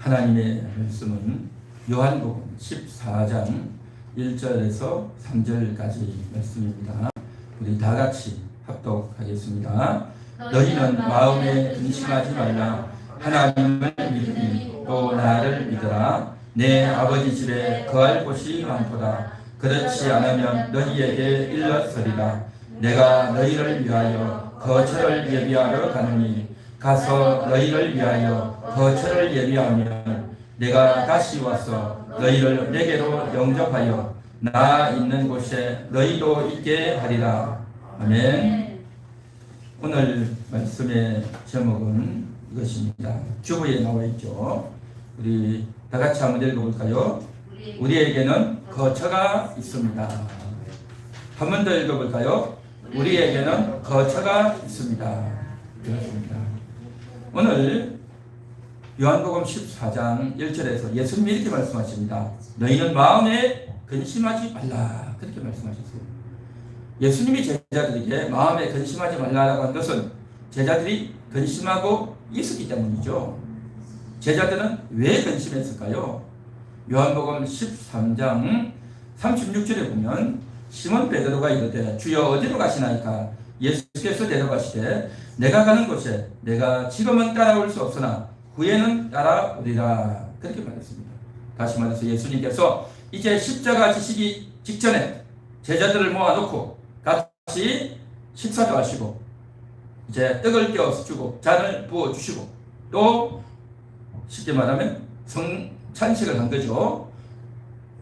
하나님의 말씀은 요한복음 14장 1절에서 3절까지 말씀입니다. 우리 다 같이 합독하겠습니다. 너희는 마음에 근심하지 말라. 하나님을 믿으니 또 나를 믿으라. 내 아버지 집에 거할 곳이 많도다. 그렇지 않으면 너희에게 일렀으리라. 내가 너희를 위하여 거처를 예비하러 가느니 가서 너희를 위하여 거처를 예비하면 내가 다시 와서 너희를 내게로 영접하여 나 있는 곳에 너희도 있게 하리라. 아멘. 오늘 말씀의 제목은 이것입니다. 주부에 나와 있죠. 우리 다 같이 한번 읽어볼까요? 우리에게는 거처가 있습니다. 한 번 더 읽어볼까요? 우리에게는 거처가 있습니다. 그렇습니다. 오늘 요한복음 14장 1절에서 예수님이 이렇게 말씀하십니다. 너희는 마음에 근심하지 말라. 그렇게 말씀하셨어요. 예수님이 제자들에게 마음에 근심하지 말라라고 한 것은 제자들이 근심하고 있었기 때문이죠. 제자들은 왜 근심했을까요? 요한복음 13장 36절에 보면 시몬 베드로가 이르되 주여 어디로 가시나이까? 예수께서 데려가시되 내가 가는 곳에 내가 지금은 따라올 수 없으나 후에는 따라오리라. 그렇게 말했습니다. 다시 말해서 예수님께서 이제 십자가 지시기 직전에 제자들을 모아놓고 같이 식사도 하시고 이제 떡을 떼어서 주고 잔을 부어주시고 또 쉽게 말하면 성찬식을 한 거죠.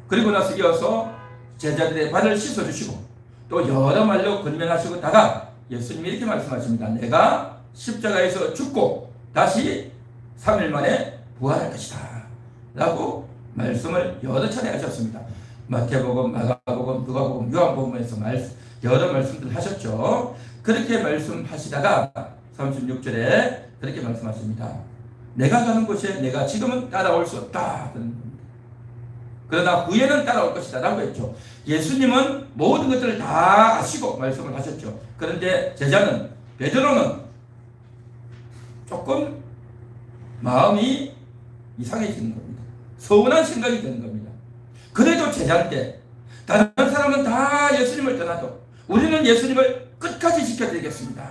그리고 나서 이어서 제자들의 발을 씻어주시고 또 여러 말로 권면하시다가 예수님이 이렇게 말씀하십니다. 내가 십자가에서 죽고 다시 3일 만에 부활할 것이다 라고 말씀을 여러 차례 하셨습니다. 마태복음, 마가복음, 누가복음, 요한복음에서 여러 말씀들 하셨죠. 그렇게 말씀하시다가 36절에 그렇게 말씀하십니다. 내가 가는 곳에 내가 지금은 따라올 수 없다. 그러나 후에는 따라올 것이다 라고 했죠. 예수님은 모든 것들을 다 아시고 말씀을 하셨죠. 그런데 제자는, 베드로는 조금 마음이 이상해지는 겁니다. 서운한 생각이 드는 겁니다. 그래도 제자인데 다른 사람은 다 예수님을 떠나도 우리는 예수님을 끝까지 지켜드리겠습니다.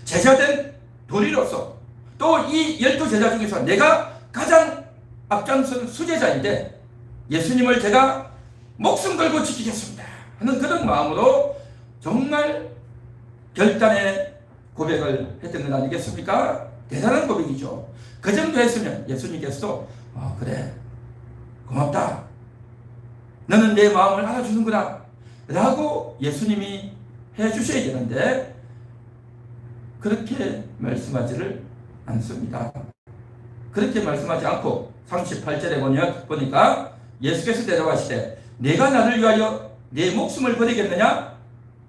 제자된 도리로서 또 이 12제자 중에서 내가 가장 앞장선 수제자인데 예수님을 제가 목숨 걸고 지키겠습니다 하는 그런 마음으로 정말 결단의 고백을 했던 건 아니겠습니까? 대단한 고백이죠. 그 정도 했으면 예수님께서도 그래 고맙다 너는 내 마음을 알아주는구나 라고 예수님이 해주셔야 되는데 그렇게 말씀하지를 않습니다. 그렇게 말씀하지 않고 38절에 보니까 예수께서 데려가시되 내가 나를 위하여 내 목숨을 버리겠느냐?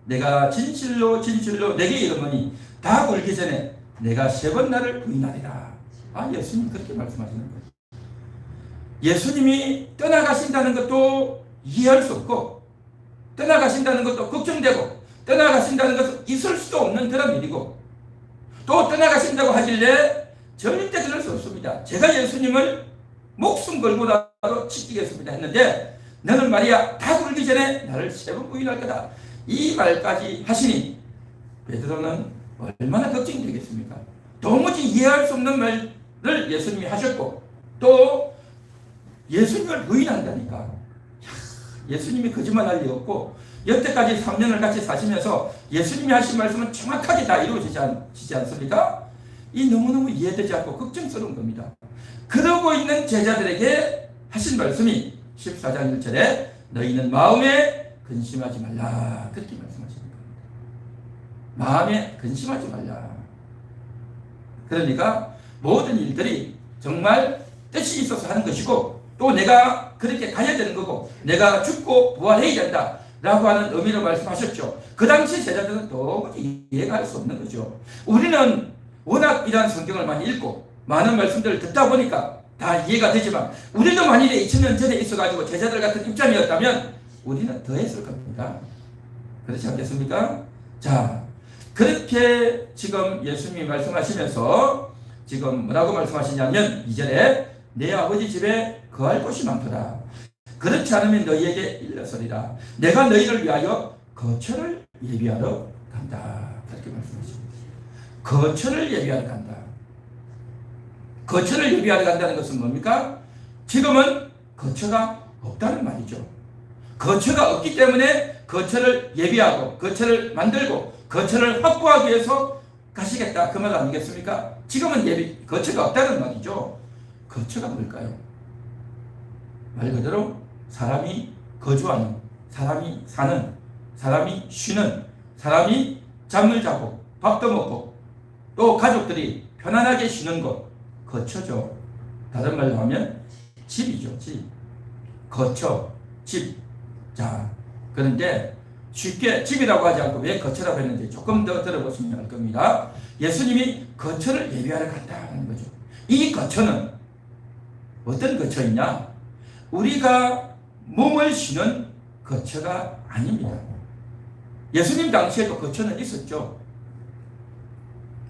내가 진실로 진실로 내게 이르노니 다 울기 전에 내가 3번 나를 부인하리라. 예수님 그렇게 말씀하시는 거예요. 예수님이 떠나가신다는 것도 이해할 수 없고 떠나가신다는 것도 걱정되고 떠나가신다는 것은 있을 수도 없는 그런 일이고 또 떠나가신다고 하길래 절대 그럴 수 없습니다. 제가 예수님을 목숨 걸고라도 지키겠습니다 했는데 너는 말이야 다 굴기 전에 나를 3번 부인할 거다. 이 말까지 하시니 베드로는 얼마나 걱정이 되겠습니까? 도무지 이해할 수 없는 말을 예수님이 하셨고 또 예수님을 부인한다니까. 예수님이 거짓말할 리 없고 여태까지 3년을 같이 사시면서 예수님이 하신 말씀은 정확하게 다 이루어지지 않습니까? 이 너무너무 이해되지 않고 걱정스러운 겁니다. 그러고 있는 제자들에게 하신 말씀이 14장 1절에 너희는 마음에 근심하지 말라 그렇게 말씀하시는 겁니다. 마음에 근심하지 말라. 그러니까 모든 일들이 정말 뜻이 있어서 하는 것이고 또 내가 그렇게 가야 되는 거고 내가 죽고 부활해야 된다 라고 하는 의미로 말씀하셨죠. 그 당시 제자들은 도무지 이해가 할 수 없는 거죠. 우리는 워낙 이러한 성경을 많이 읽고 많은 말씀들을 듣다 보니까 다 이해가 되지만 우리도 만일에 2000년 전에 있어가지고 제자들 같은 입장이었다면 우리는 더 했을 겁니다. 그렇지 않겠습니까? 자, 그렇게 지금 예수님이 말씀하시면서 지금 뭐라고 말씀하시냐면 2절에 내 아버지 집에 거할 곳이 많도다. 그렇지 않으면 너희에게 일러서리라. 내가 너희를 위하여 거처를 예비하러 간다. 그렇게 말씀하십니다. 거처를 예비하러 간다. 거처를 예비하러 간다는 것은 뭡니까? 지금은 거처가 없다는 말이죠. 거처가 없기 때문에 거처를 예비하고 거처를 만들고 거처를 확보하기 위해서 가시겠다. 그 말 아니겠습니까? 지금은 거처가 없다는 말이죠. 거처가 뭘까요? 말 그대로 사람이 거주하는, 사람이 사는, 사람이 쉬는, 사람이 잠을 자고 밥도 먹고 또 가족들이 편안하게 쉬는 곳, 거처죠. 다른 말로 하면 집이죠. 집. 거처, 집. 자, 그런데 쉽게 집이라고 하지 않고 왜 거처라고 했는지 조금 더 들어보시면 알 겁니다. 예수님이 거처를 예비하러 간다는 거죠. 이 거처는 어떤 거처이냐? 우리가 몸을 쉬는 거처가 아닙니다. 예수님 당시에도 거처는 있었죠.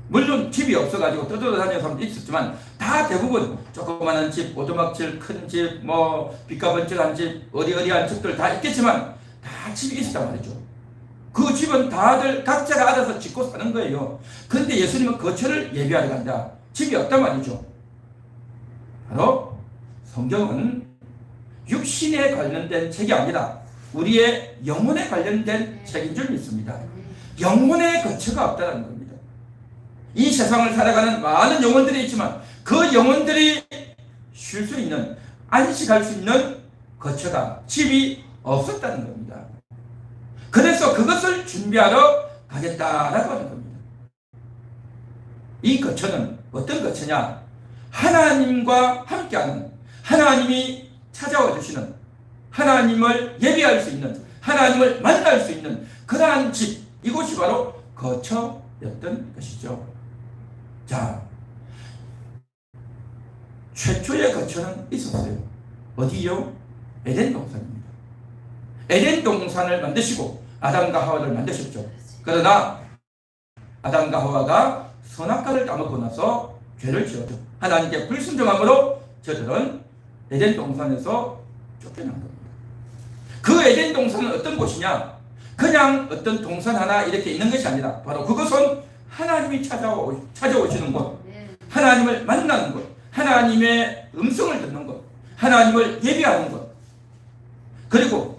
물론 집이 없어가지고 떠돌아다니는 사람도 있었지만 다 대부분 조그마한 집, 오두막집, 큰 집, 뭐 빛과 번쩍한 집, 어리어리한 집들 다 있겠지만 다 집이 있었단 말이죠. 그 집은 다들 각자가 알아서 짓고 사는 거예요. 그런데 예수님은 거처를 예비하러 간다. 집이 없단 말이죠. 바로 성경은 육신에 관련된 책이 아니라 우리의 영혼에 관련된 책인 줄 믿습니다. 영혼의 거처가 없다는 겁니다. 이 세상을 살아가는 많은 영혼들이 있지만 그 영혼들이 쉴 수 있는, 안식할 수 있는 거처가, 집이 없었다는 겁니다. 그래서 그것을 준비하러 가겠다라고 하는 겁니다. 이 거처는 어떤 거처냐? 하나님과 함께하는, 하나님이 찾아와 주시는, 하나님을 예비할 수 있는, 하나님을 만날 수 있는 그러한 집, 이곳이 바로 거처였던 것이죠. 자, 최초의 거처는 있었어요. 어디요? 에덴 동산입니다. 에덴 동산을 만드시고 아담과 하와를 만드셨죠. 그러나 아담과 하와가 선악과를 따먹고 나서 죄를 지었죠. 하나님께 불순종함으로 저들은 에덴 동산에서 쫓겨난 겁니다. 그 에덴 동산은 어떤 곳이냐? 그냥 어떤 동산 하나 이렇게 있는 것이 아니라 바로 그것은 하나님이 찾아오시는 곳, 하나님을 만나는 곳, 하나님의 음성을 듣는 곳, 하나님을 예비하는 곳, 그리고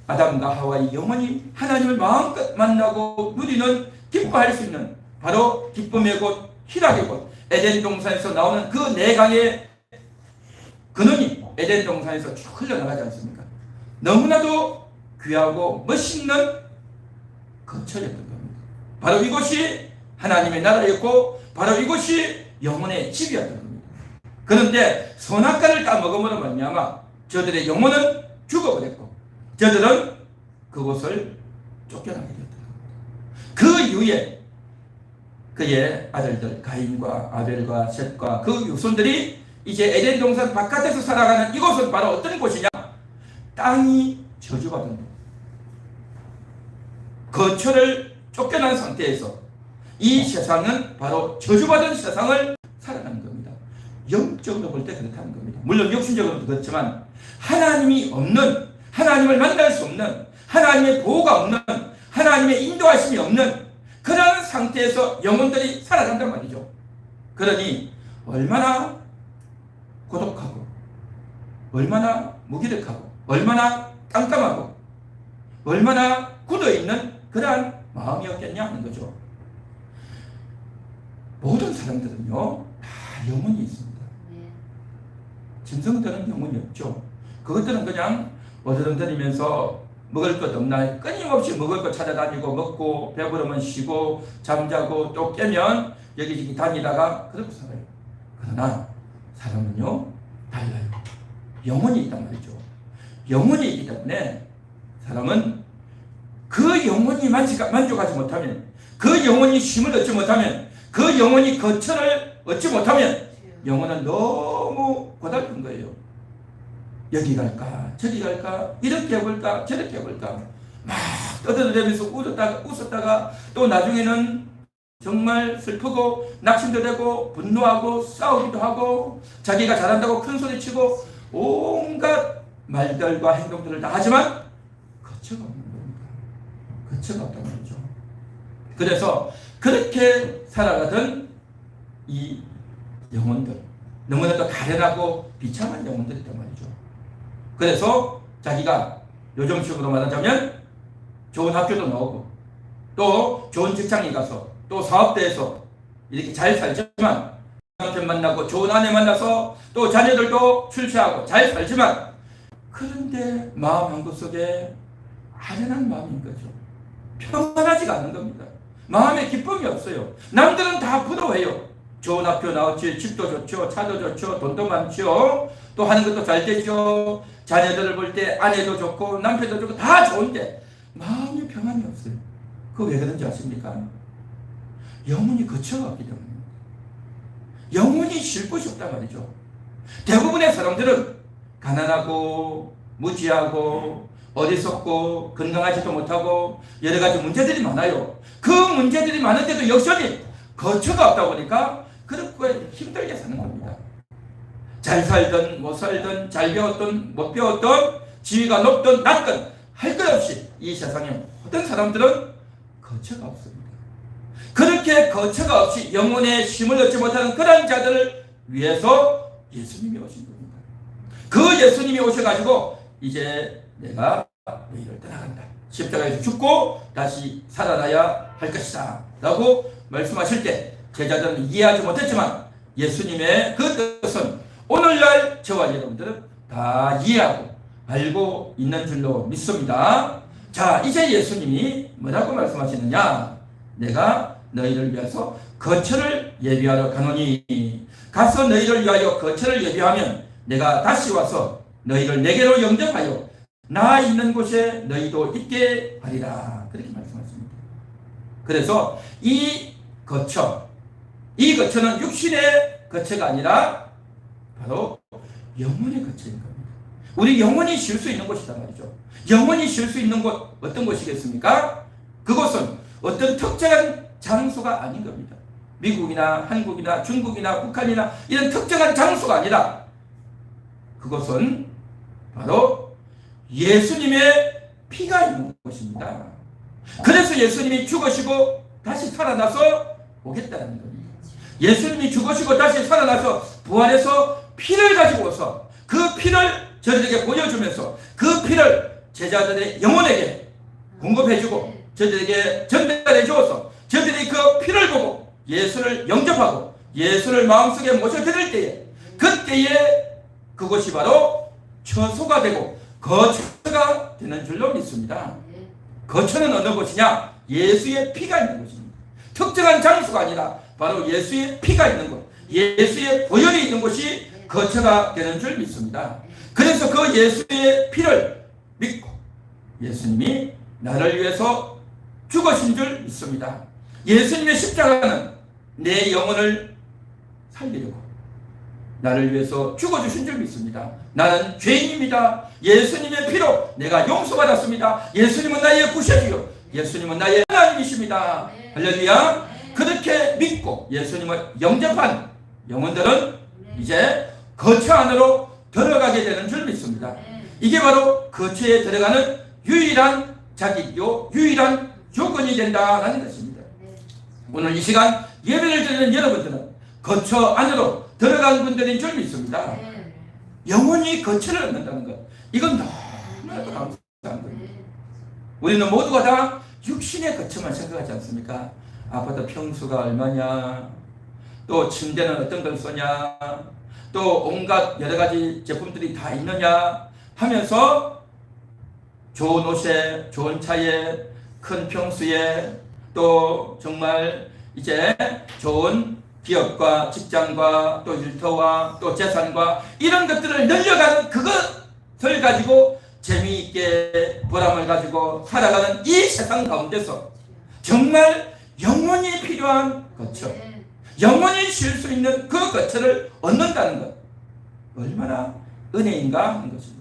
아담과 하와의 영혼이 하나님을 마음껏 만나고 누리는, 기뻐할 수 있는 바로 기쁨의 곳, 희락의 곳, 에덴 동산에서 나오는 그 내강의 근원이 에덴 동산에서 쭉 흘러나가지 않습니까? 너무나도 귀하고 멋있는 거처였던 겁니다. 바로 이곳이 하나님의 나라였고 바로 이곳이 영혼의 집이었던 겁니다. 그런데 선악과를 따먹음으로 말미암아 저들의 영혼은 죽어버렸고 저들은 그곳을 쫓겨나게 되었던 겁니다. 그 이후에 그의 아들들 가인과 아벨과 셋과 그 후손들이 이제 에덴 동산 바깥에서 살아가는 이곳은 바로 어떤 곳이냐? 땅이 저주받은 곳. 거처를 쫓겨난 상태에서 이 세상은 바로 저주받은 세상을 살아가는 겁니다. 영적으로 볼 때 그렇다는 겁니다. 물론 육신적으로도 그렇지만 하나님이 없는, 하나님을 만날 수 없는, 하나님의 보호가 없는, 하나님의 인도하심이 없는 그런 상태에서 영혼들이 살아간단 말이죠. 그러니 얼마나 고독하고 얼마나 무기력하고 얼마나 깜깜하고 얼마나 굳어있는 그러한 마음이었겠냐 하는 거죠. 모든 사람들은요 다 영혼이 있습니다. 짐승들은 영혼이 없죠. 그것들은 그냥 어드렁거리면서 먹을 것 없나 끊임없이 먹을 것 찾아다니고 먹고 배부르면 쉬고 잠자고 또 깨면 여기저기 다니다가 그렇게 살아요. 그러나 사람은요 달라요. 영혼이 있단 말이죠. 영혼이 있기 때문에 사람은 그 영혼이 만족하지 못하면, 그 영혼이 쉼을 얻지 못하면, 그 영혼이 거처를 얻지 못하면 영혼은 너무 고달픈 거예요. 여기 갈까 저기 갈까 이렇게 해볼까 저렇게 해볼까 막 떠들어대면서 웃었다가 또 나중에는 정말 슬프고 낙심도 되고 분노하고 싸우기도 하고 자기가 잘한다고 큰 소리치고 온갖 말들과 행동들을 다 하지만 거처가 없는 겁니다. 거처가 없단 말이죠. 그래서 그렇게 살아가던 이 영혼들, 너무나도 가련하고 비참한 영혼들이란 말이죠. 그래서 자기가 요즘식으로 말하자면 좋은 학교도 나오고 또 좋은 직장에 가서 또 사업대에서 이렇게 잘 살지만 남편 만나고 좋은 아내 만나서 또 자녀들도 출세하고 잘 살지만 그런데 마음 한구 속에 아련한 마음인 거죠. 평안하지가 않은 겁니다. 마음에 기쁨이 없어요. 남들은 다 부러워해요. 좋은 학교 나왔지, 집도 좋죠, 차도 좋죠, 돈도 많죠, 또 하는 것도 잘 되죠. 자녀들을 볼 때 아내도 좋고 남편도 좋고 다 좋은데 마음에 평안이 없어요. 그거 왜 그런지 아십니까? 영혼이 거처가 없기 때문입니다. 영혼이 쉴 곳이 없단 말이죠. 대부분의 사람들은 가난하고 무지하고 어리석고 건강하지도 못하고 여러 가지 문제들이 많아요. 그 문제들이 많은데도 여전히 거처가 없다 보니까 그렇게 힘들게 사는 겁니다. 잘 살든 못 살든 잘 배웠든 못 배웠든 지위가 높든 낮든 할 것 없이 이 세상에 모든 사람들은 거처가 없습니다. 그렇게 거처가 없이 영혼의 쉼을 얻지 못하는 그런 자들을 위해서 예수님이 오신 겁니다. 그 예수님이 오셔가지고 이제 내가 너희를 떠나간다. 십자가에서 죽고 다시 살아나야 할 것이다 라고 말씀하실 때 제자들은 이해하지 못했지만 예수님의 그 뜻은 오늘날 저와 여러분들은 다 이해하고 알고 있는 줄로 믿습니다. 자, 이제 예수님이 뭐라고 말씀하시느냐? 내가 너희를 위해서 거처를 예비하러 가노니 가서 너희를 위하여 거처를 예비하면 내가 다시 와서 너희를 내게로 영접하여 나 있는 곳에 너희도 있게 하리라. 그렇게 말씀하십니다. 그래서 이 거처는 육신의 거처가 아니라 바로 영혼의 거처인 겁니다. 우리 영혼이 쉴 수 있는 곳이란 말이죠. 영혼이 쉴 수 있는 곳 어떤 곳이겠습니까? 그곳은 어떤 특정한 장소가 아닌 겁니다. 미국이나 한국이나 중국이나 북한이나 이런 특정한 장소가 아니라 그것은 바로 예수님의 피가 있는 곳입니다. 그래서 예수님이 죽으시고 다시 살아나서 오겠다는 겁니다. 예수님이 죽으시고 다시 살아나서 부활해서 피를 가지고 오서 그 피를 저들에게 보여주면서 그 피를 제자들의 영혼에게 공급해주고 저들에게 전달해 주어서 저들이 그 피를 보고 예수를 영접하고 예수를 마음속에 모셔드릴 때에 그때에 그것이 바로 처소가 되고 거처가 되는 줄로 믿습니다. 거처는 어느 곳이냐? 예수의 피가 있는 곳입니다. 특정한 장소가 아니라 바로 예수의 피가 있는 곳, 예수의 보혈이 있는 곳이 거처가 되는 줄 믿습니다. 그래서 그 예수의 피를 믿고 예수님이 나를 위해서 죽으신 줄 믿습니다. 예수님의 십자가는 내 영혼을 살리려고 나를 위해서 죽어주신 줄 믿습니다. 나는 죄인입니다. 예수님의 피로 내가 용서받았습니다. 예수님은 나의 구세주요, 예수님은 나의 하나님이십니다. 할렐루야. 그렇게 믿고 예수님을 영접한 영혼들은 이제 거처 안으로 들어가게 되는 줄 믿습니다. 이게 바로 거처에 들어가는 유일한 자격이요 유일한 조건이 된다는 것입니다. 오늘 이 시간 예배를 드리는 여러분들은 거처 안으로 들어간 분들인 줄 믿습니다. 영원히 거처를 얻는다는 것, 이건 너무나도 감사한 겁니다. 우리는 모두가 다 육신의 거처만 생각하지 않습니까? 아파트 평수가 얼마냐, 또 침대는 어떤 걸 쓰냐, 또 온갖 여러 가지 제품들이 다 있느냐 하면서 좋은 옷에, 좋은 차에, 큰 평수에, 또 정말 이제 좋은 기업과 직장과 또 일터와 또 재산과 이런 것들을 늘려가는 그것을 가지고 재미있게 보람을 가지고 살아가는 이 세상 가운데서 정말 영원히 필요한 거처, 영원히 쉴 수 있는 그 거처를 얻는다는 것, 얼마나 은혜인가 하는 것입니다.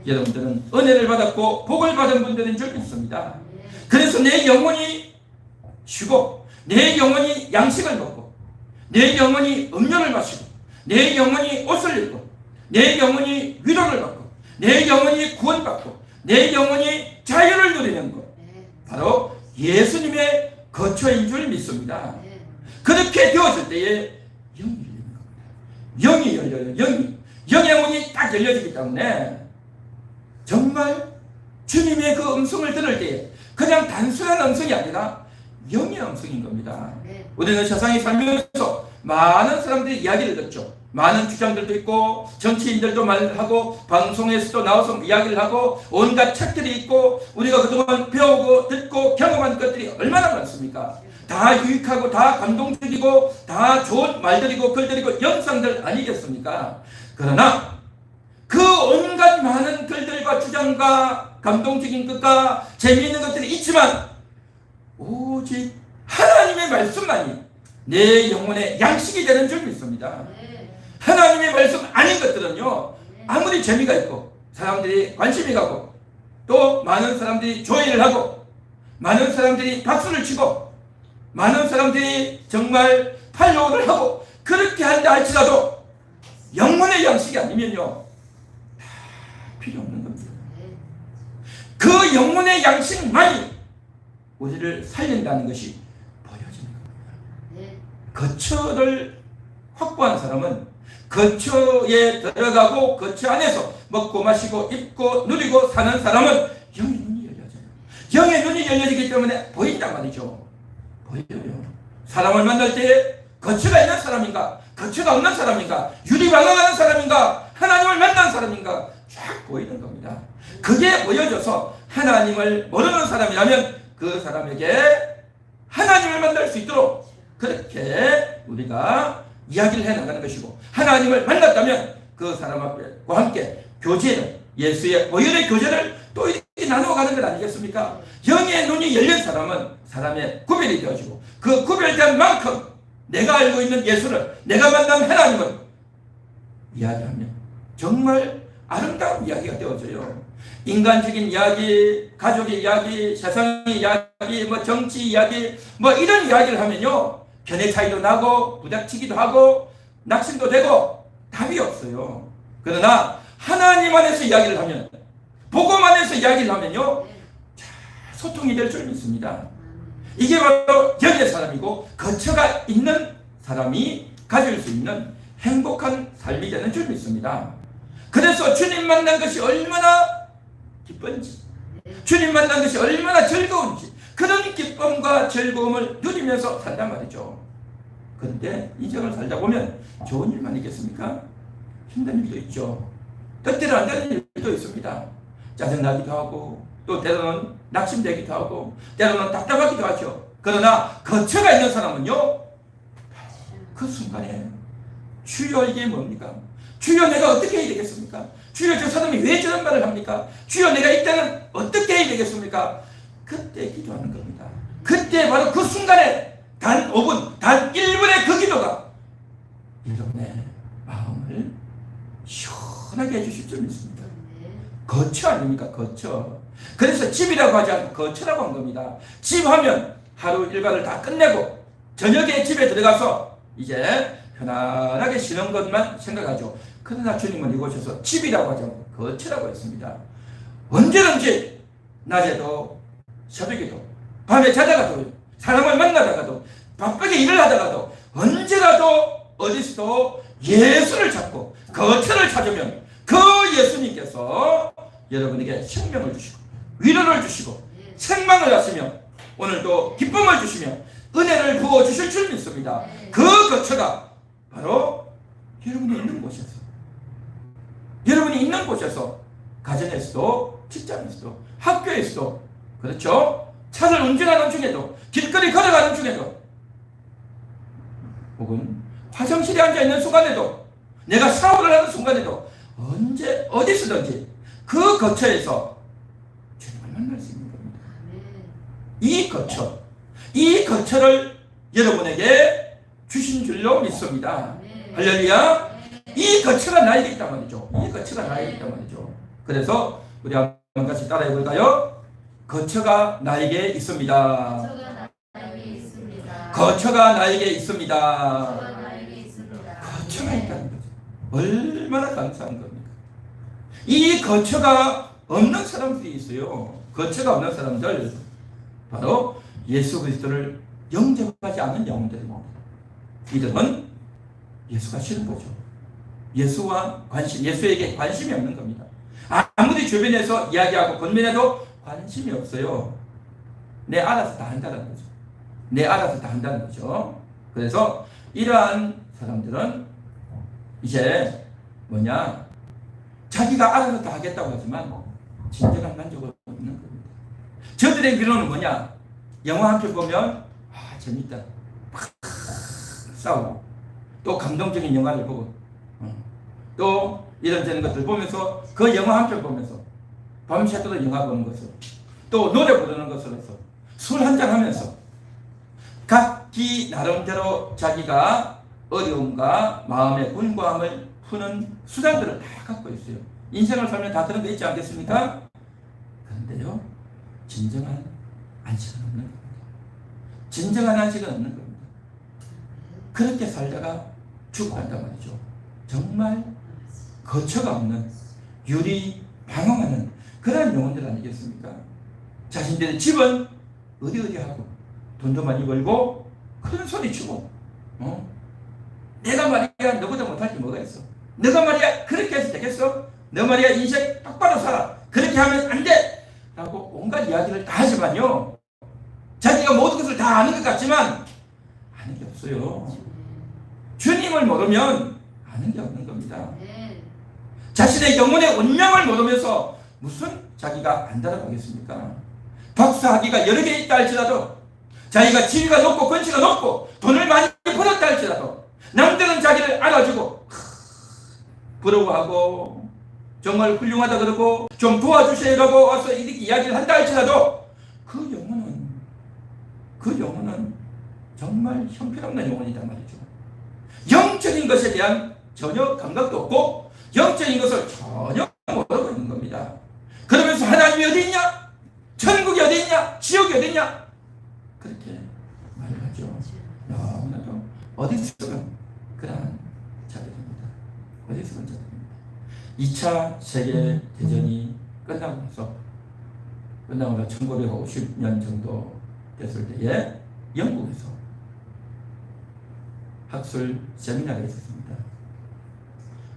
여러분들은 은혜를 받았고 복을 받은 분들인 줄 믿습니다. 그래서 내 영혼이 쉬고 내 영혼이 양식을 먹고, 내 영혼이 음료를 마시고, 내 영혼이 옷을 입고, 내 영혼이 위로를 받고, 내 영혼이 구원받고, 내 영혼이 자유를 누리는 것, 바로 예수님의 거처인 줄 믿습니다. 그렇게 되어질 때에 영이 열리는 겁니다. 영이 열려요. 영의 문이 딱 열려지기 때문에 정말 주님의 그 음성을 들을 때에 그냥 단순한 음성이 아니라 영의 음성인 겁니다. 우리는 세상에 살면서 많은 사람들이 이야기를 듣죠. 많은 주장들도 있고 정치인들도 말하고 방송에서도 나와서 이야기를 하고 온갖 책들이 있고 우리가 그동안 배우고 듣고 경험한 것들이 얼마나 많습니까? 다 유익하고 다 감동적이고 다 좋은 말들이고 글들이고 영상들 아니겠습니까? 그러나 그 온갖 많은 글들과 주장과 감동적인 것과 재미있는 것들이 있지만 오직 하나님의 말씀만이 내 영혼의 양식이 되는 줄 믿습니다. 하나님의 말씀 아닌 것들은요, 아무리 재미가 있고 사람들이 관심이 가고 또 많은 사람들이 조회를 하고 많은 사람들이 박수를 치고 많은 사람들이 정말 팔로우를 하고 그렇게 한다 할지라도 영혼의 양식이 아니면요 필요 없는 겁니다. 그 영혼의 양식만이 우리를 살린다는 것이 보여지는 겁니다. 거처를 확보한 사람은 거처에 들어가고 거처 안에서 먹고 마시고 입고 누리고 사는 사람은 영의 눈이 열려져요. 영의 눈이 열려지기 때문에 보인단 말이죠. 보여요. 사람을 만날 때 거처가 있는 사람인가 거처가 없는 사람인가 유리방황하는 사람인가 하나님을 만난 사람인가 쫙 보이는 겁니다. 그게 보여져서 하나님을 모르는 사람이라면 그 사람에게 하나님을 만날 수 있도록 그렇게 우리가 이야기를 해나가는 것이고 하나님을 만났다면 그 사람과 함께 교제는 예수의 보혈의 교제를 또 이렇게 나누어가는 것 아니겠습니까? 영의 눈이 열린 사람은 사람의 구별이 되어지고 그 구별된 만큼 내가 알고 있는 예수를 내가 만난 하나님을 이야기하면 정말 아름다운 이야기가 되어져요. 인간적인 이야기, 가족의 이야기, 세상의 이야기, 정치 이야기 이런 이야기를 하면요 견해 차이도 나고 부닥치기도 하고 낙심도 되고 답이 없어요. 그러나 하나님 안에서 이야기를 하면 복음 안에서 이야기를 하면요 소통이 될 줄 믿습니다. 이게 바로 영의 사람이고 거처가 있는 사람이 가질 수 있는 행복한 삶이 되는 줄 믿습니다. 그래서 주님 만난 것이 얼마나 기쁜지 주님 만난 것이 얼마나 즐거운지 그런 기쁨과 즐거움을 누리면서 산단 말이죠. 그런데 인생을 살다 보면 좋은 일만 있겠습니까? 힘든 일도 있죠. 뜻대로 안 되는 일도 있습니다. 짜증나기도 하고 또 때로는 낙심되기도 하고 때로는 답답하기도 하죠. 그러나 거처가 있는 사람은요 그 순간에 주여 이게 뭡니까? 주여 내가 어떻게 해야 되겠습니까? 주여 저 사람이 왜 저런 말을 합니까? 주여 내가 이때는 어떻게 해야 되겠습니까? 그때 기도하는 겁니다. 그때 바로 그 순간에 단 5분, 단 1분의 그 기도가 여러분의 마음을 시원하게 해주실 줄 믿습니다. 거처 아닙니까? 거처. 그래서 집이라고 하지 않고 거처라고 한 겁니다. 집 하면 하루 일과를 다 끝내고 저녁에 집에 들어가서 이제 편안하게 쉬는 것만 생각하죠. 그러나 주님은 이곳에서 집이라고 하지 않고 거처라고 했습니다. 언제든지 낮에도 새벽에도 밤에 자다가도 사람을 만나다가도 바쁘게 일을 하다가도 언제라도 어디서도 예수를 찾고 거처를 찾으면 그 예수님께서 여러분에게 생명을 주시고 위로를 주시고 생망을 하시며 오늘도 기쁨을 주시며 은혜를 부어주실 줄 믿습니다. 그 거처가 바로 여러분이 있는 곳에서 가정에서도 직장에서도 학교에서도 그렇죠? 차를 운전하는 중에도 길거리 걸어가는 중에도 혹은 화장실에 앉아있는 순간에도 내가 샤워를 하는 순간에도 언제 어디서든지 그 거처에서 주님을 만날 수 있는 겁니다. 이 거처를 여러분에게 주신 줄로 믿습니다. 할렐루야. 이 거처가 나에게 있단 말이죠. 그래서 우리 한번 같이 따라해 볼까요? 거처가 나에게 있습니다. 거처가 나에게 있습니다. 나에게 있습니다. 거처가 있다는 거죠. 얼마나 감사한 겁니까? 이 거처가 없는 사람들이 있어요. 거처가 없는 사람들, 바로 예수 그리스도를 영접하지 않는 영혼들입니다. 이들은 예수가 싫은 거죠. 예수에게 관심이 없는 겁니다. 아무리 주변에서 이야기하고 권면해도 관심이 없어요. 내 알아서 다 한다는 거죠. 내 알아서 다 한다는 거죠. 그래서 이러한 사람들은 이제 자기가 알아서 다 하겠다고 하지만 진정한 만족은 없는 겁니다. 저들의 미로는 영화 한 편 보면 재밌다, 싸우고, 또 감동적인 영화를 보고, 또 이런저런 것들 보면서, 그 영화 한 편 보면서 밤새도록 영화 보는 것을, 또 노래 부르는 것으로서 술 한잔 하면서 각기 나름대로 자기가 어려움과 마음의 곤고함을 푸는 수단들을 다 갖고 있어요. 인생을 살면 다 그런 거 있지 않겠습니까? 그런데요, 진정한 안식은 없는 겁니다. 진정한 안식은 없는 겁니다. 그렇게 살다가 죽어간단 말이죠. 정말 거처가 없는, 유리 방황하는 그런 영혼들 아니겠습니까? 자신들의 집은 어디 하고, 돈도 많이 벌고, 큰 소리 치고, 내가 말이야 너보다 못할 게 뭐가 있어? 너가 말이야 그렇게 해서 되겠어? 너 말이야 인생 똑바로 살아, 그렇게 하면 안 돼! 라고 온갖 이야기를 다 하지만요, 자기가 모든 것을 다 아는 것 같지만 아는 게 없어요. 주님을 모르면 아는 게 없는 겁니다. 자신의 영혼의 운명을 모르면서 무슨 자기가 안다라고 하겠습니까? 박사학위가 여러 개 있다 할지라도, 자기가 지위가 높고 권치가 높고 돈을 많이 벌었다 할지라도, 남들은 자기를 알아주고 부러워하고 정말 훌륭하다 그러고 좀 도와주세요라고 와서 이렇게 이야기를 한다 할지라도, 그 영혼은 정말 형편없는 영혼이단 말이죠. 영적인 것에 대한 전혀 감각도 없고 영적인 것을 전혀 모르고 있는 겁니다. 그러면서 하나님이 어디 있냐? 천국이 어디 있냐? 지옥이 어디 있냐? 그렇게 말을 하죠. 너무나도 어리석은 그러한 자들입니다. 어리석은 자들입니다. 2차 세계대전이 끝나고 나서 1950년 정도 됐을 때에 영국에서 학술 세미나가 있었습니다.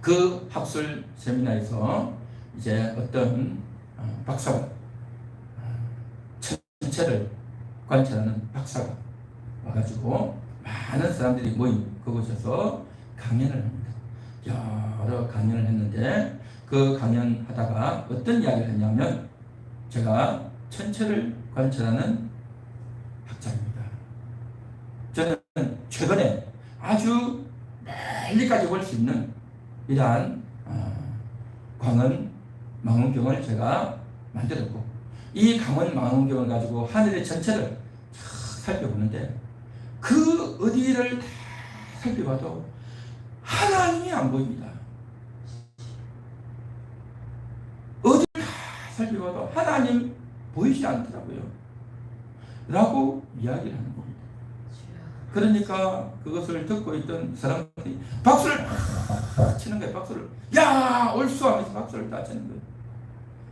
그 학술 세미나에서 이제 어떤 박사가, 천체를 관찰하는 박사가 와가지고 많은 사람들이 모인 그곳에서 강연을 합니다. 여러 강연을 했는데, 그 강연하다가 어떤 이야기를 했냐면, 제가 천체를 관찰하는 학자입니다. 저는 최근에 아주 멀리까지 볼 수 있는 이러한 광원 망원경을 제가 만들었고, 이 광원 망원경을 가지고 하늘의 전체를 살펴보는데, 그 어디를 다 살펴봐도 하나님이 안 보입니다. 어디를 다 살펴봐도 하나님 보이지 않더라고요. 라고 이야기를 하는 겁니다. 그러니까 그것을 듣고 있던 사람들이 박수를 치는 거예요. 박수를. 야! 옳소! 하면서 박수를 다 치는 거예요.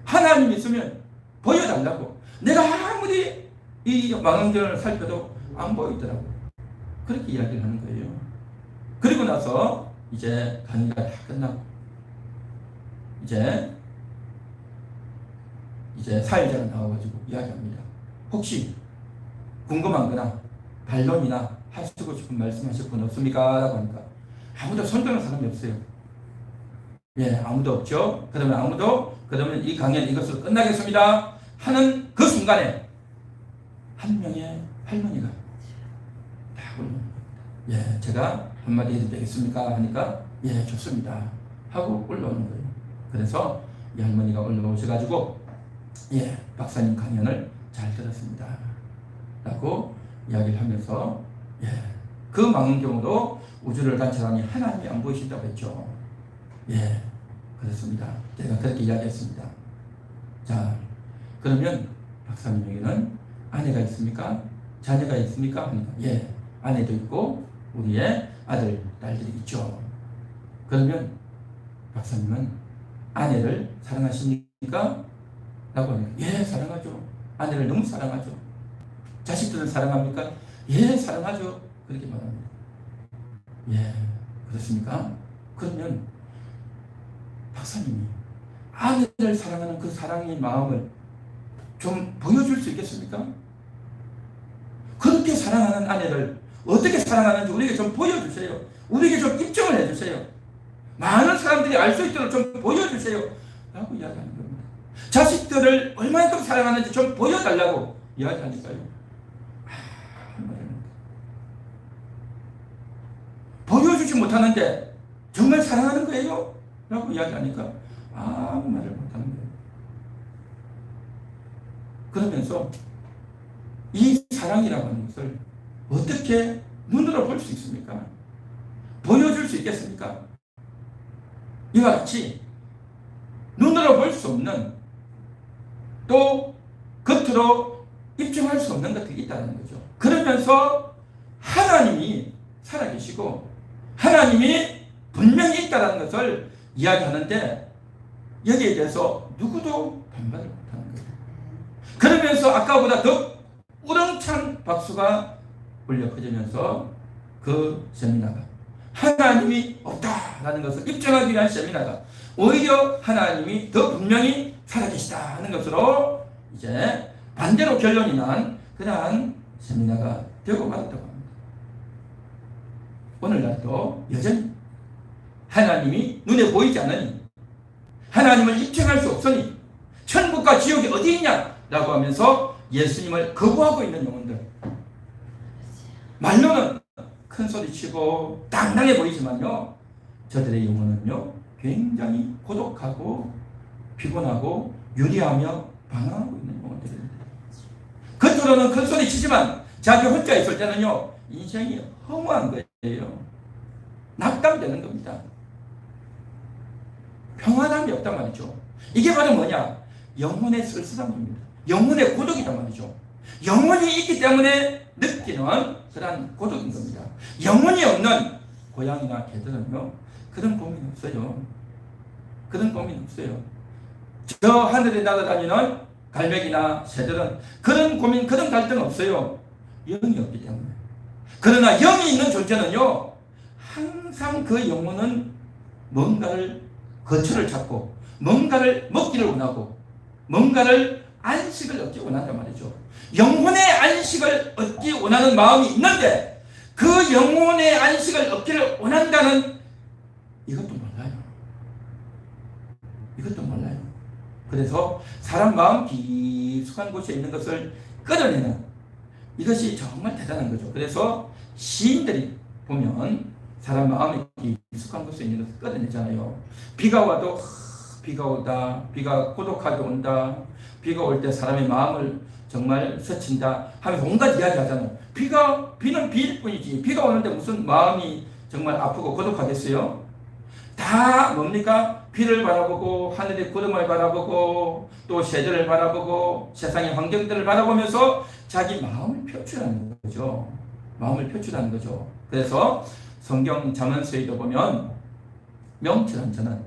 하나님이 있으면 보여달라고. 내가 아무리 이 망원경을 살펴도 안 보이더라고요. 그렇게 이야기를 하는 거예요. 그리고 나서 이제 강의가 다 끝나고 이제 사회자가 나와가지고 이야기합니다. 혹시 궁금한 거나 반론이나 하시고 싶은 말씀하실 분 없습니까? 라고 하니까 아무도 손드는 사람이 없어요. 예, 아무도 없죠. 그러면 이 강연 이것으로 끝나겠습니다 하는 그 순간에 한 명의 할머니가 다 올라옵니다. 예, 제가 한마디 해도 되겠습니까? 하니까 예, 좋습니다 하고 올라오는 거예요. 그래서 이 할머니가 올라오셔가지고 예, 박사님 강연을 잘 들었습니다 라고 이야기를 하면서 예, 그 망원경으로 우주를 관찰하니 하나님이 안 보이신다고 했죠. 예, 그렇습니다. 제가 그렇게 이야기했습니다. 자, 그러면 박사님에게는 아내가 있습니까? 자녀가 있습니까? 하니까 예, 아내도 있고 우리의 아들, 딸들이 있죠. 그러면 박사님은 아내를 사랑하십니까? 라고 합니다. 예, 사랑하죠. 아내를 너무 사랑하죠. 자식들을 사랑합니까? 예, 사랑하죠. 그렇게 말합니다. 예, 그렇습니까? 그러면 박사님이 아내를 사랑하는 그 사랑의 마음을 좀 보여줄 수 있겠습니까? 그렇게 사랑하는 아내를 어떻게 사랑하는지 우리에게 좀 보여주세요. 우리에게 좀 입증을 해주세요. 많은 사람들이 알 수 있도록 좀 보여주세요. 라고 이야기하는 겁니다. 자식들을 얼마만큼 사랑하는지 좀 보여달라고 이야기하니까요. 보여주지 못하는데 정말 사랑하는 거예요? 라고 이야기하니까 아무 말을 못하는 거예요. 그러면서 이 사랑이라고 하는 것을 어떻게 눈으로 볼 수 있습니까? 보여줄 수 있겠습니까? 이와 같이 눈으로 볼 수 없는 또 겉으로 입증할 수 없는 것들이 있다는 거죠. 그러면서 하나님이 살아계시고 하나님이 분명히 있다는 것을 이야기하는데 여기에 대해서 누구도 반발을 못하는 거예요. 그러면서 아까보다 더 우렁찬 박수가 울려 퍼지면서 그 세미나가 하나님이 없다라는 것을 입증하기 위한 세미나가 오히려 하나님이 더 분명히 살아계시다 하는 것으로 이제 반대로 결론이 난 그러한 세미나가 되고 말았다고 합니다. 오늘날도 여전히 하나님이 눈에 보이지 않으니 하나님을 입증할 수 없으니 천국과 지옥이 어디 있냐라고 하면서 예수님을 거부하고 있는 영혼들, 말로는 큰 소리치고 당당해 보이지만요 저들의 영혼은요 굉장히 고독하고 피곤하고 유리하며 방황하고 있는 영혼들입니다. 겉으로는 큰 소리치지만 자기 혼자 있을 때는요 인생이 허무한 거예요. 낙담되는 겁니다. 평안함이 없단 말이죠. 이게 바로 뭐냐? 영혼의 쓸쓸함입니다. 영혼의 고독이란 말이죠. 영혼이 있기 때문에 느끼는 그런 고독인 겁니다. 영혼이 없는 고양이나 개들은요 그런 고민 없어요. 그런 고민 없어요. 저 하늘에 날아다니는 갈매기나 새들은 그런 고민, 그런 갈등 없어요. 영이 없기 때문에. 그러나 영이 있는 존재는요 항상 그 영혼은 뭔가를 거처를 찾고 뭔가를 먹기를 원하고 뭔가를 안식을 얻기 원한단 말이죠. 영혼의 안식을 얻기 원하는 마음이 있는데 그 영혼의 안식을 얻기를 원한다는 이것도 몰라요. 이것도 몰라요. 그래서 사람 마음 깊숙한 곳에 있는 것을 끌어내는 이것이 정말 대단한 거죠. 그래서 시인들이 보면 사람 마음이 깊숙한 곳에 있는 것을 끌어내잖아요. 비가 와도 비가 오다, 비가 고독하게 온다, 비가 올 때 사람의 마음을 정말 스친다 하면서 온갖 이야기 하잖아요. 비는 비일 뿐이지 비가 오는데 무슨 마음이 정말 아프고 고독하겠어요? 다 뭡니까? 비를 바라보고 하늘의 구름을 바라보고 또 새들을 바라보고 세상의 환경들을 바라보면서 자기 마음을 표출하는 거죠. 마음을 표출하는 거죠. 그래서 성경 잠언서에도 보면 명철한 자는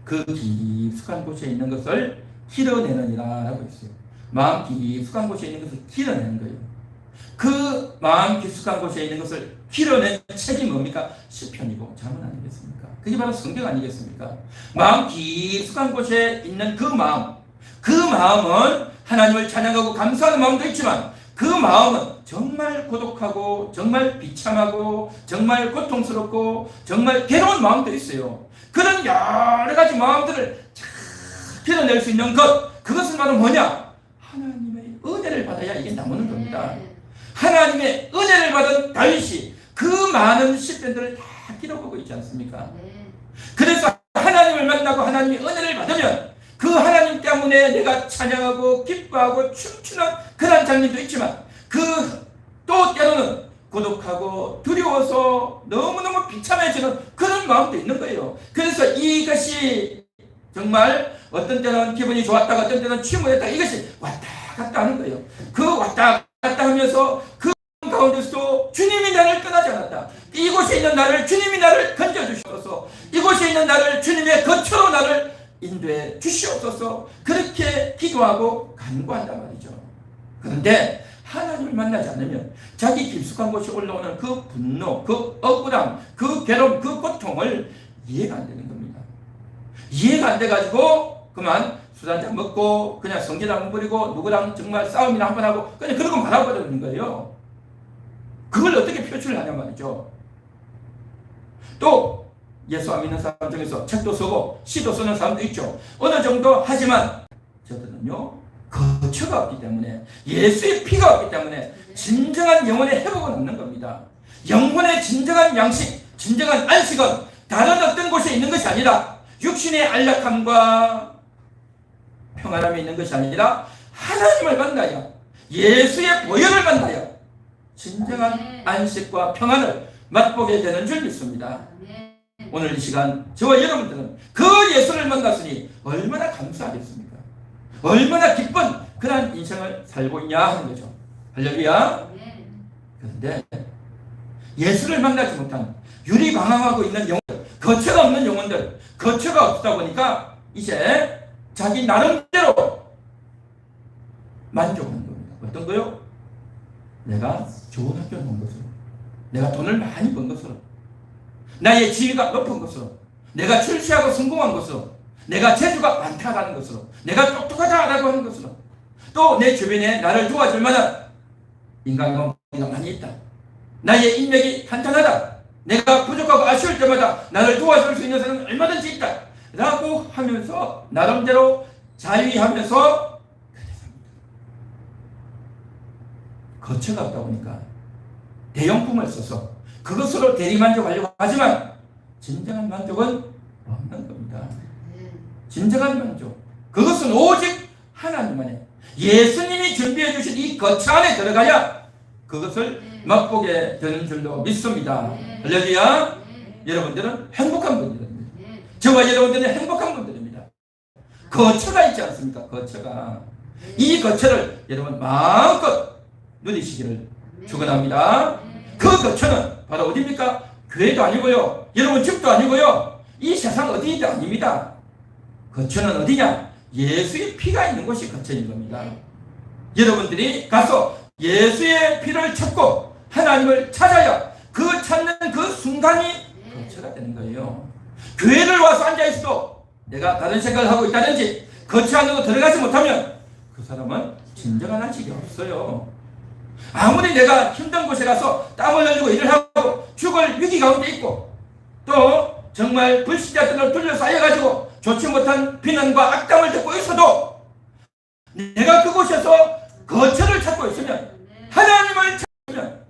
그 깊숙한 곳에 있는 것을 길어내느니라 라고 있어요. 마음 깊숙한 곳에 있는 것을 길어내는 거예요. 그 마음 깊숙한 곳에 있는 것을 길어낸 책이 뭡니까? 시편이고 잠언 아니겠습니까? 그게 바로 성경 아니겠습니까? 마음 깊숙한 곳에 있는 그 마음은 하나님을 찬양하고 감사하는 마음도 있지만 그 마음은 정말 고독하고 정말 비참하고 정말 고통스럽고 정말 괴로운 마음도 있어요. 그런 여러 가지 마음들을 잘 길어낼 수 있는 그것은 바로 뭐냐? 하나님의 은혜를 받아야 이게 나오는 겁니다. 하나님의 은혜를 받은 다윗이 그 많은 시편들을 다 기록하고 있지 않습니까? 그래서 하나님을 만나고 하나님의 은혜를 받으면 그 하나님 때문에 내가 찬양하고 기뻐하고 춤추는 그런 장면도 있지만 또 때로는 고독하고 두려워서 너무너무 비참해지는 그런 마음도 있는 거예요. 그래서 이것이 정말 어떤 때는 기분이 좋았다가 어떤 때는 침울했다가 이것이 왔다 갔다 하는 거예요. 그 왔다 갔다 하면서 그 가운데서도 주님이 나를 떠나지 않았다. 이곳에 있는 나를 주님이 나를 건져주시옵소서. 이곳에 있는 나를 주님의 거처로 나를 인도해 주시옵소서. 그렇게 기도하고 간구한단 말이죠. 그런데 하나님을 만나지 않으면 자기 깊숙한 곳에 올라오는 그 분노, 그 억울함, 그 괴로움, 그 고통을 이해가 안 되는 겁니다. 이해가 안 돼가지고 그만 술 한잔 먹고 그냥 성질 한번 부리고 누구랑 정말 싸움이나 한번 하고 그냥 그러고 말아버리는 거예요. 그걸 어떻게 표출을 하냐 말이죠. 또 예수 안 믿는 사람 중에서 책도 쓰고 시도 쓰는 사람도 있죠. 어느 정도 하지만 저들은요 거처가 없기 때문에, 예수의 피가 없기 때문에 진정한 영혼의 회복은 없는 겁니다. 영혼의 진정한 양식, 진정한 안식은 다른 어떤 곳에 있는 것이 아니라 육신의 안락함과 평안함이 있는 것이 아니라 하나님을 만나야, 예수의 보혈을 만나야 진정한 안식과 평안을 맛보게 되는 줄 믿습니다. 오늘 이 시간 저와 여러분들은 그 예수를 만났으니 얼마나 감사하겠습니까? 얼마나 기쁜 그런 인생을 살고 있냐 하는 거죠. 할렐루야. 그런데 예수를 만나지 못한 유리방황하고 있는 영혼들, 거처가 없는 영혼들, 거처가 없다 보니까 이제 자기 나름대로 만족하는 겁니다. 어떤 거요? 내가 좋은 학교를 온 것으로, 내가 돈을 많이 번 것으로, 나의 지위가 높은 것으로, 내가 출세하고 성공한 것으로, 내가 재주가 많다라는 것으로, 내가 똑똑하다라고 하는 것으로, 또 내 주변에 나를 도와줄 만한 인간관계가 많이 있다, 나의 인맥이 탄탄하다, 내가 부족하고 아쉬울 때마다 나를 도와줄 수 있는 사람은 얼마든지 있다 라고 하면서 나름대로 자위하면서 거처가 없다 보니까 대용품을 써서 그것으로 대리만족하려고 하지만 진정한 만족은 없는 겁니다. 진정한 만족, 그것은 오직 하나님만의, 예수님이 준비해 주신 이 거처 안에 들어가야 그것을 맛보게 되는 줄로 믿습니다. 할렐루야. 여러분들은 행복한 분들입니다. 저와 여러분들은 행복한 분들입니다. 거처가 있지 않습니까? 거처가. 이 거처를 여러분 마음껏 누리시기를 축원합니다. 그 거처는 바로 어디입니까? 교회도 아니고요, 여러분 집도 아니고요, 이 세상 어디도 아닙니다. 거처는 어디냐? 예수의 피가 있는 곳이 거처인 겁니다. 여러분들이 가서 예수의 피를 찾고 하나님을 찾아야 그 찾는 그 순간이 거처가 되는 거예요. 교회를 와서 앉아있어도 내가 다른 생각을 하고 있다든지 거처 안으로 들어가지 못하면 그 사람은 진정한 안식이 없어요. 아무리 내가 힘든 곳에 가서 땀을 흘리고 일을 하고 죽을 위기 가운데 있고 또 정말 불신자들을 둘러싸여가지고 좋지 못한 비난과 악담을 듣고 있어도 내가 그곳에서 거처를 찾고 있으면, 하나님을 찾으면,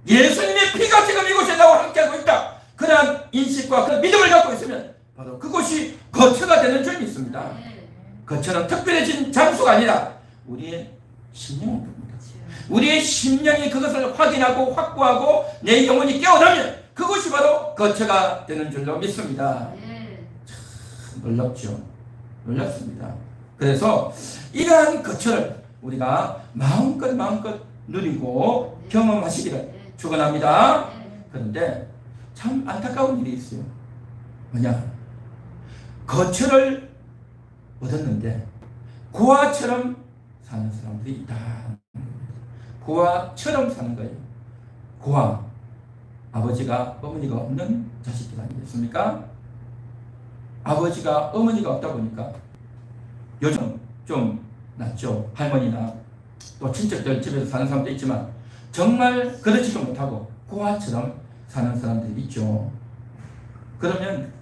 예수님의 피가 지금 이곳에 나와 함께하고 있다, 그러한 인식과 그 믿음을 갖고 있으면 바로 그곳이 거처가 되는 줄 믿습니다. 거처는 특별해진 장소가 아니라 우리의 심령인 겁니다. 우리의 심령이 그것을 확인하고 확보하고 내 영혼이 깨어나면 그것이 바로 거처가 되는 줄로 믿습니다. 참 놀랍죠. 놀랍습니다. 그래서 이러한 거처를 우리가 마음껏 누리고 경험하시기를 축원합니다. 그런데 참 안타까운 일이 있어요. 뭐냐? 거처를 얻었는데 고아처럼 사는 사람들이 있다. 고아처럼 사는 거예요. 고아, 아버지가 어머니가 없는 자식들 아니겠습니까? 아버지가 어머니가 없다 보니까 요즘 좀 낫죠. 할머니나 또 친척들 집에서 사는 사람도 있지만 정말 그렇지도 못하고 고아처럼 사는 사람들이 있죠. 그러면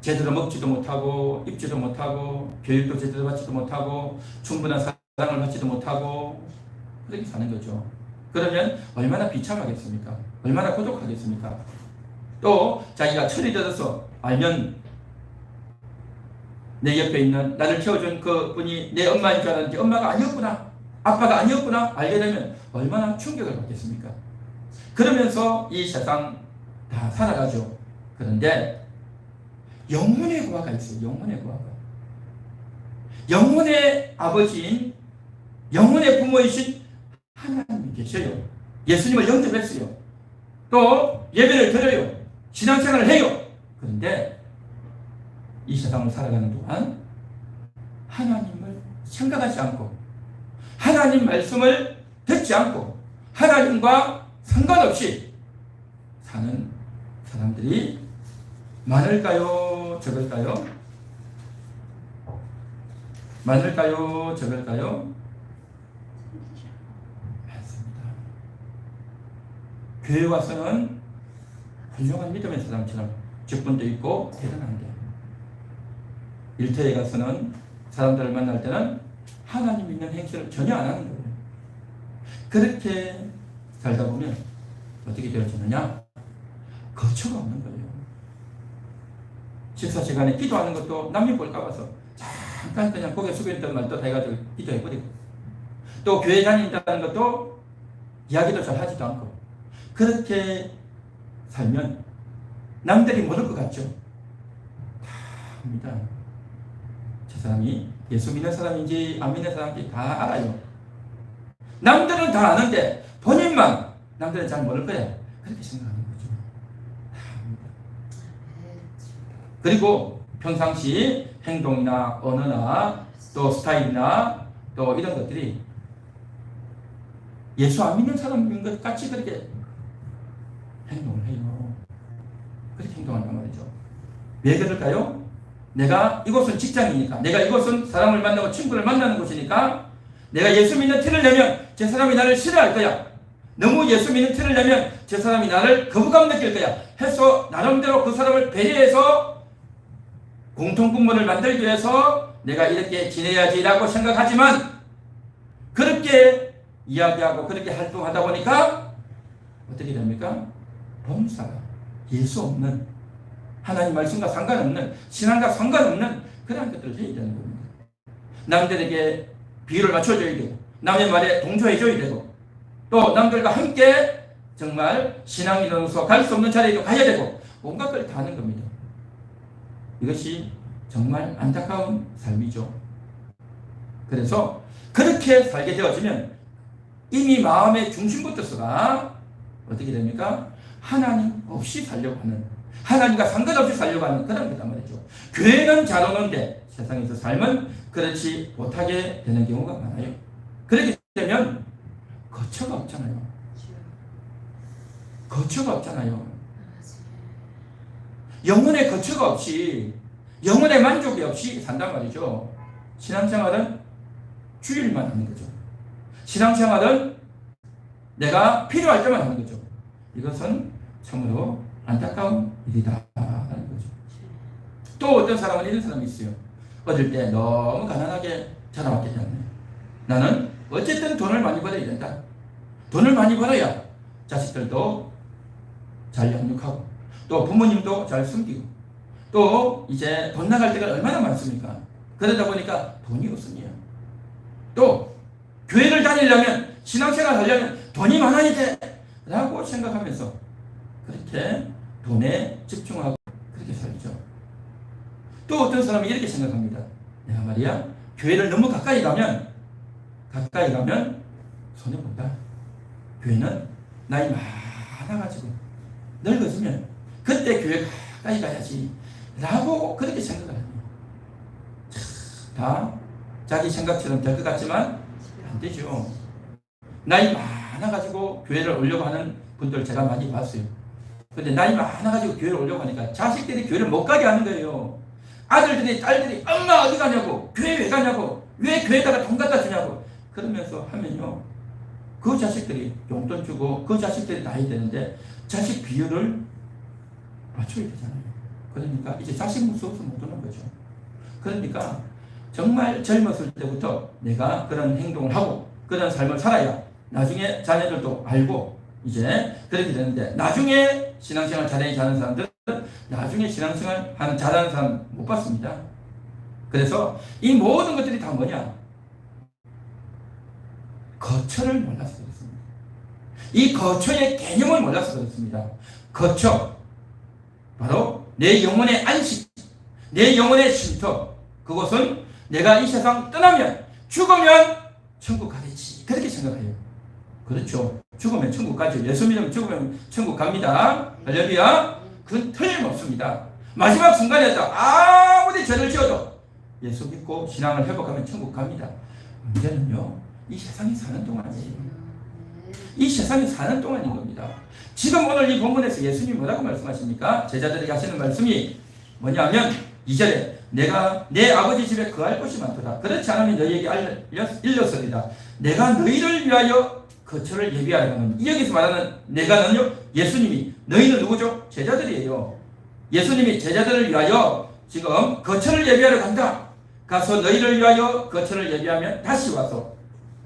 제대로 먹지도 못하고 입지도 못하고 교육도 제대로 받지도 못하고 충분한 사랑을 받지도 못하고 그렇게 사는 거죠. 그러면 얼마나 비참하겠습니까? 얼마나 고독하겠습니까? 또 자기가 철이 들어서 알면 내 옆에 있는 나를 키워준 그 분이 내 엄마인 줄 알았는데 엄마가 아니었구나, 아빠가 아니었구나 알게 되면 얼마나 충격을 받겠습니까? 그러면서 이 세상 다 살아가죠. 그런데 영혼의 고아가 있어요. 영혼의 고아가. 영혼의 아버지인, 영혼의 부모이신 하나님이 계셔요. 예수님을 영접했어요. 또 예배를 드려요. 신앙생활을 해요. 그런데 이 세상을 살아가는 동안 하나님을 생각하지 않고 하나님 말씀을 듣지 않고 하나님과 상관없이 사는 사람들이 많을까요? 적을까요? 많을까요? 적을까요? 많습니다. 교회 와서는 훌륭한 믿음의 사람처럼 직분도 있고 대단한데 일터에 가서는 사람들을 만날 때는 하나님 믿는 행실을 전혀 안 하는 거예요. 그렇게 살다 보면 어떻게 되어지느냐? 거처가 없는 거예요. 식사 시간에 기도하는 것도 남이 볼까 봐서 잠깐 그냥 고개 숙였던 말도 다 해가지고 기도해버리고 또 교회 다닌다는 것도 이야기도 잘 하지도 않고 그렇게 살면 남들이 모를 것 같죠? 다 합니다. 저 사람이 예수 믿는 사람인지 안 믿는 사람인지 다 알아요. 남들은 다 아는데 본인만 남들은 잘 모를 거야. 그렇게 생각하는 거죠. 다 합니다. 그리고 평상시 행동이나 언어나 또 스타일이나 또 이런 것들이 예수 안 믿는 사람인 것 같이 그렇게 행동을 해요. 그렇게 행동한단 말이죠. 왜 그럴까요? 내가 이곳은 직장이니까, 내가 이곳은 사람을 만나고 친구를 만나는 곳이니까 내가 예수 믿는 티를 내면 저 사람이 나를 싫어할 거야. 너무 예수 믿는 티를 내면 저 사람이 나를 거부감 느낄 거야. 해서 나름대로 그 사람을 배려해서 공통분모를 만들기 위해서 내가 이렇게 지내야지라고 생각하지만 그렇게 이야기하고 그렇게 활동하다 보니까 어떻게 됩니까? 범사가 예수 없는 하나님 말씀과 상관없는 신앙과 상관없는 그런 것들을 해야 되는 겁니다. 남들에게 비유를 맞춰줘야 되고 남의 말에 동조해줘야 되고 또 남들과 함께 정말 신앙인으로서 갈 수 없는 자리에도 가야 되고 온갖 걸 다 하는 겁니다. 이것이 정말 안타까운 삶이죠. 그래서 그렇게 살게 되어지면 이미 마음의 중심부터서가 어떻게 됩니까? 하나님 없이 살려고 하는, 하나님과 상관없이 살려고 하는 그런 거단 말이죠. 교회는 잘 오는데 세상에서 삶은 그렇지 못하게 되는 경우가 많아요. 그렇게 되면 거처가 없잖아요. 거처가 없잖아요. 영혼의 거처가 없이, 영혼의 만족이 없이 산단 말이죠. 신앙생활은 주일만 하는 거죠. 신앙생활은 내가 필요할 때만 하는 거죠. 이것은 참으로 안타까운 일이다 하는 거죠. 또 어떤 사람은 이런 사람이 있어요. 어릴 때 너무 가난하게 자라왔기 때문에 나는 어쨌든 돈을 많이 벌어야 된다. 돈을 많이 벌어야 자식들도 잘 양육하고 또 부모님도 잘 숨기고 또 이제 돈 나갈 때가 얼마나 많습니까? 그러다 보니까 돈이 없습니다. 또 교회를 다니려면 신앙생활 하려면 돈이 많아야 돼 라고 생각하면서 그렇게 돈에 집중하고 그렇게 살죠. 또 어떤 사람이 이렇게 생각합니다. 내가 말이야 교회를 너무 가까이 가면 손해본다. 교회는 나이 많아가지고 늙어지면 그때 교회 가까이 가야지 라고 그렇게 생각을 합니다. 다 자기 생각처럼 될 것 같지만 안 되죠. 나이 많아가지고 교회를 오려고 하는 분들 제가 많이 봤어요. 근데 나이 많아가지고 교회를 오려고 하니까 자식들이 교회를 못 가게 하는 거예요. 아들들이 딸들이 엄마 어디 가냐고, 교회 왜 가냐고, 왜 교회에다가 돈 갖다 주냐고 그러면서 하면요, 그 자식들이 용돈 주고 그 자식들이 나이 되는데 자식 비율을 맞춰야 되잖아요. 그러니까 이제 자식 무서워서 못 오는 거죠. 그러니까 정말 젊었을 때부터 내가 그런 행동을 하고 그런 삶을 살아야 나중에 자녀들도 알고 이제 그렇게 되는데, 나중에 신앙생활 잘하는 사람들은 나중에 신앙생활 잘하는 사람 못 봤습니다. 그래서 이 모든 것들이 다 뭐냐? 거처를 몰라서 그렇습니다. 이 거처의 개념을 몰라서 그렇습니다. 거처, 바로 내 영혼의 안식, 내 영혼의 쉼터. 그것은 내가 이 세상 떠나면, 죽으면 천국 가겠지, 그렇게 생각해요. 그렇죠. 죽으면 천국 가죠. 예수 믿으면 죽으면 천국 갑니다. 할렐루야. 그건 틀림없습니다. 마지막 순간이었다. 아무리 죄를 지어도 예수 믿고 신앙을 회복하면 천국 갑니다. 문제는요, 이 세상에 사는 동안이에요. 이 세상에 사는 동안인 겁니다. 지금 오늘 이 본문에서 예수님이 뭐라고 말씀하십니까? 제자들에게 하시는 말씀이 뭐냐면 2절에 내가 내 아버지 집에 거할 곳이 많도다. 그렇지 않으면 너희에게 일렀으리라. 내가 너희를 위하여 거처를 예비하려 하는, 여기서 말하는 내가는요, 예수님이, 너희는 누구죠? 제자들이에요. 예수님이 제자들을 위하여 지금 거처를 예비하러 간다. 가서 너희를 위하여 거처를 예비하면 다시 와서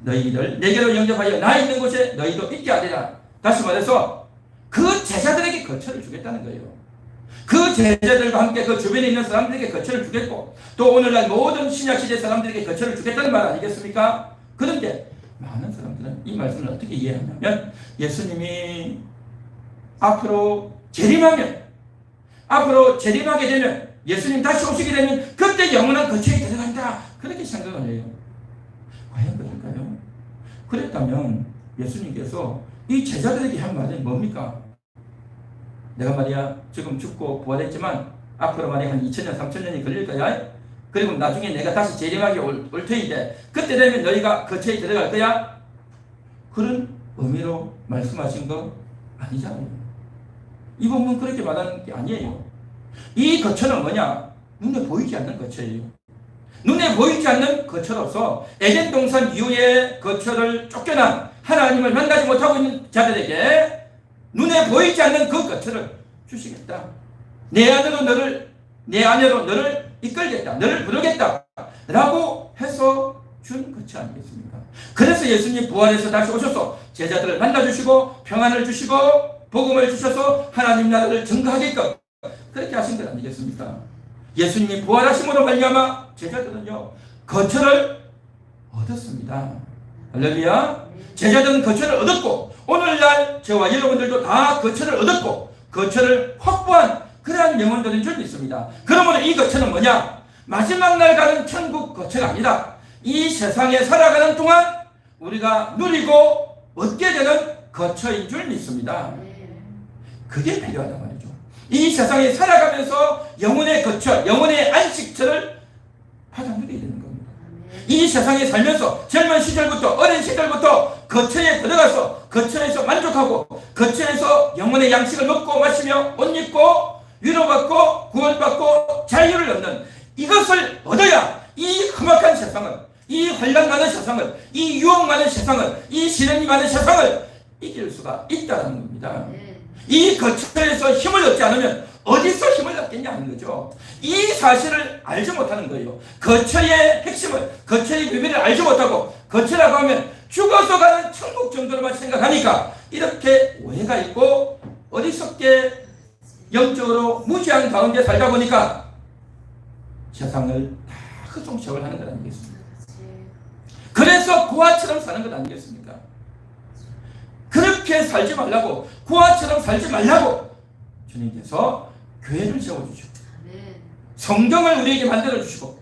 너희를 내게로 영접하여 나 있는 곳에 너희도 있게 하리라. 다시 말해서 그 제자들에게 거처를 주겠다는 거예요. 그 제자들과 함께 그 주변에 있는 사람들에게 거처를 주겠고, 또 오늘날 모든 신약시대 사람들에게 거처를 주겠다는 말 아니겠습니까? 그런데 많은 사람들은 이 말씀을 어떻게 이해하냐면, 예수님이 앞으로 재림하게 되면, 예수님 다시 오시게 되면 그때 영원한 거처에 들어간다, 그렇게 생각을 해요. 과연 그럴까요? 그랬다면 예수님께서 이 제자들에게 한 말이 뭡니까? 내가 말이야 지금 죽고 부활했지만 앞으로 말이야 한 2000년 3000년이 걸릴 거야. 그리고 나중에 내가 다시 재림하게 올 터인데 그때 되면 너희가 거처에 들어갈 거야. 그런 의미로 말씀하신 거 아니잖아요. 이 본문 그렇게 말하는 게 아니에요. 이 거처는 뭐냐? 눈에 보이지 않는 거처예요. 눈에 보이지 않는 거처로서 에덴 동산 이후에 거처를 쫓겨난 하나님을 만나지 못하고 있는 자들에게 눈에 보이지 않는 그 거처를 주시겠다. 내 안으로 너를 이끌겠다. 너를 부르겠다. 라고 해서 준 거처 아니겠습니까? 그래서 예수님 부활해서 다시 오셔서 제자들을 만나주시고 평안을 주시고 복음을 주셔서 하나님 나라를 증거하게끔 그렇게 하신 것 아니겠습니까? 예수님이 부활하심으로 말미암아 제자들은요 거처를 얻었습니다. 할렐루야. 제자들은 거처를 얻었고 오늘날 저와 여러분들도 다 거처를 얻었고 거처를 확보한 그러한 영혼들인 줄 믿습니다. 그러므로 이 거처는 뭐냐? 마지막 날 가는 천국 거처가 아니라 이 세상에 살아가는 동안 우리가 누리고 얻게 되는 거처인 줄 믿습니다. 그게 필요하단 말이죠. 이 세상에 살아가면서 영혼의 거처, 영혼의 안식처를 받아 누리게 되는 겁니다. 이 세상에 살면서 젊은 시절부터 어린 시절부터 거처에 들어가서 거처에서 만족하고 거처에서 영혼의 양식을 먹고 마시며 옷 입고 위로받고 구원받고 자유를 얻는 이것을 얻어야 이 험악한 세상을, 이 혼란 많은 세상을, 이 유혹 많은 세상을, 이 시련이 많은 세상을 이길 수가 있다는 겁니다. 이 거처에서 힘을 얻지 않으면 어디서 힘을 얻겠냐 하는 거죠. 이 사실을 알지 못하는 거예요. 거처의 핵심을, 거처의 비밀을 알지 못하고 거처라고 하면 죽어서 가는 천국 정도로만 생각하니까 이렇게 오해가 있고 어리석게 영적으로 무지한 가운데 살다 보니까 세상을 다 흑송시험을 하는 것 아니겠습니까? 그래서 고아처럼 사는 것 아니겠습니까? 그렇게 살지 말라고, 고아처럼 살지 말라고 주님께서 교회를 세워주시고 성경을 우리에게 만들어주시고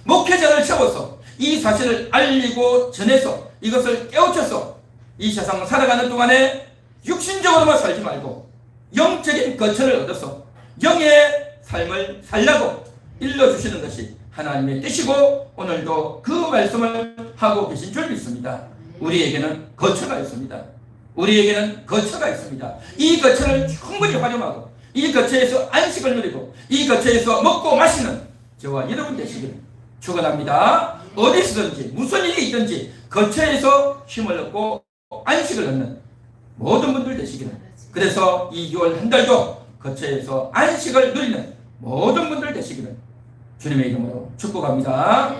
목회자를 세워서 이 사실을 알리고 전해서 이것을 깨우쳐서 이 세상을 살아가는 동안에 육신적으로만 살지 말고 영적인 거처를 얻어서 영의 삶을 살라고 일러주시는 것이 하나님의 뜻이고 오늘도 그 말씀을 하고 계신 줄 믿습니다. 우리에게는 거처가 있습니다. 우리에게는 거처가 있습니다. 이 거처를 충분히 활용하고 이 거처에서 안식을 누리고 이 거처에서 먹고 마시는 저와 여러분 되시기를 축원합니다. 어디서든지 무슨 일이 있든지 거처에서 힘을 얻고 안식을 얻는 모든 분들 되시기를, 그래서 이 6월 한 달도 거처에서 안식을 누리는 모든 분들 되시기를 주님의 이름으로 축복합니다.